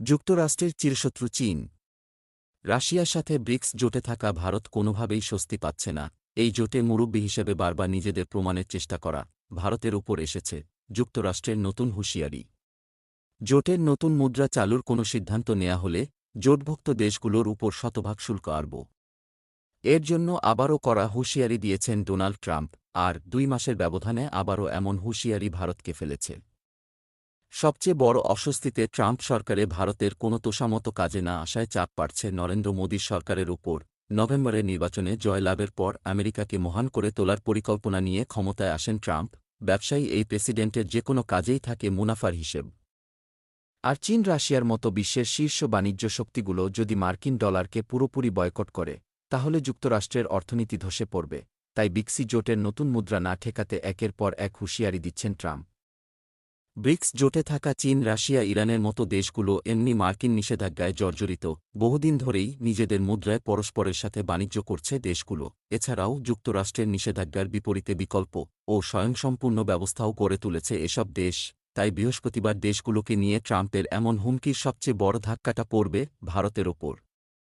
যুক্তরাষ্ট্রের চিরশত্রু চীন। রাশিয়ার সাথে ব্রিক্স জোটে থাকা ভারত কোনোভাবেই স্বস্তি পাচ্ছে না। এই জোটে মুরব্বি হিসেবে বারবার নিজেদের প্রমাণের চেষ্টা করা ভারতের ওপর এসেছে যুক্তরাষ্ট্রের নতুন হুঁশিয়ারি। জোটের নতুন মুদ্রা চালুর কোনো সিদ্ধান্ত নেয়া হলে জোটভুক্ত দেশগুলোর উপর শতভাগ শুল্ক আরোপ। এর জন্য আবারও কড়া হুঁশিয়ারি দিয়েছেন ডোনাল্ড ট্রাম্প, আর ২ মাসের ব্যবধানে আবারও এমন হুঁশিয়ারি ভারতকে ফেলেছে। সবচেয়ে বড় অস্বস্তিতে ট্রাম্প সরকারে ভারতের কোনো তোষামতো কাজে না আসায় চাপ বাড়ছে নরেন্দ্র মোদীর সরকারের ওপর। নভেম্বরের নির্বাচনে জয়লাভের পর আমেরিকাকে মহান করে তোলার পরিকল্পনা নিয়ে ক্ষমতায় আসেন ট্রাম্প। ব্যবসায়ী এই প্রেসিডেন্টের যেকোনো কাজেই থাকে মুনাফার হিসেব। আর চীন রাশিয়ার মতো বিশ্বের শীর্ষ বাণিজ্য শক্তিগুলো যদি মার্কিন ডলারকে পুরোপুরি বয়কট করে, তাহলে যুক্তরাষ্ট্রের অর্থনীতি ধসে পড়বে। তাই ব্রিক্স জোটের নতুন মুদ্রা না ঠেকাতে একের পর এক হুঁশিয়ারি দিচ্ছেন ট্রাম্প। ব্রিক্স জোটে থাকা চীন, রাশিয়া, ইরানের মতো দেশগুলো এমনি মার্কিন নিষেধাজ্ঞায় জর্জরিত। বহুদিন ধরেই নিজেদের মুদ্রায় পরস্পরের সাথে বাণিজ্য করছে দেশগুলো। এছাড়াও যুক্তরাষ্ট্রের নিষেধাজ্ঞার বিপরীতে বিকল্প ও স্বয়ংসম্পূর্ণ ব্যবস্থাও গড়ে তুলেছে এসব দেশ। তাই বৃহস্পতিবার দেশগুলোকে নিয়ে ট্রাম্পের এমন হুমকির সবচেয়ে বড় ধাক্কাটা পড়বে ভারতের ওপর।